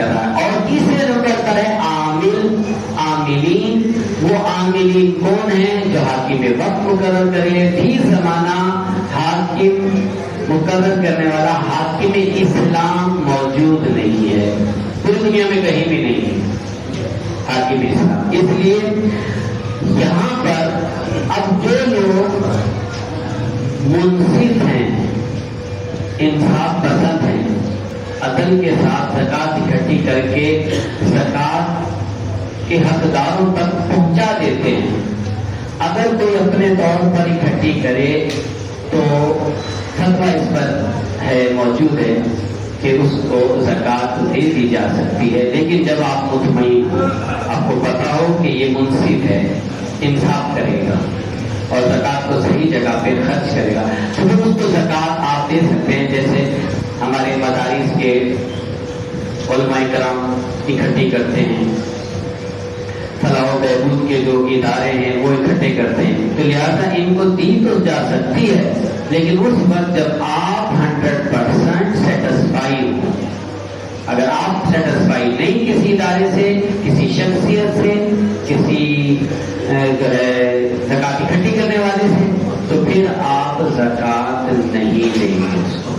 کر رہا ہے. اور تیسرے نمبر پر ہے عامل عاملین. وہ عاملین کون ہیں؟ جو حاکم وقت مقرر کرے. فی زمانہ حاکم مقرر کرنے والا حاکم اسلام موجود نہیں ہے، پوری دنیا میں کہیں بھی نہیں ہے حاکم اسلام. اس لیے یہاں پر اب جو لوگ منصف ہیں، انصاف پسند ہیں، عدل کے ساتھ زکوٰۃ اکٹھی کر کے زکوٰۃ کے حقداروں تک پہنچا دیتے ہیں، اگر کوئی اپنے طور پر اکٹھی کرے تو فتویٰ اس پر ہے موجود ہے کہ اس کو زکوٰۃ دے دی جا سکتی ہے. لیکن جب آپ مطمئن آپ کو پتا ہو کہ یہ منصف ہے، انصاف کرے گا اور زکوٰۃ کو صحیح جگہ پہ خرچ کرے گا، تو پھر اس کو زکوٰۃ آپ دے سکتے ہیں. جیسے ہمارے مدارس کے علماء کرام اکٹھی کرتے ہیں، فلاح و بہبود کے جو ادارے ہیں وہ اکٹھے کرتے ہیں، تو لہٰذا ان کو دی تو جا سکتی ہے، لیکن اس وقت جب آپ 100% سیٹسفائی ہو. اگر آپ سیٹسفائی نہیں کسی ادارے سے، کسی شخصیت سے، کسی زکوٰۃ اکٹھی کرنے والے سے، تو پھر آپ زکوٰۃ نہیں دیں گے اس کو.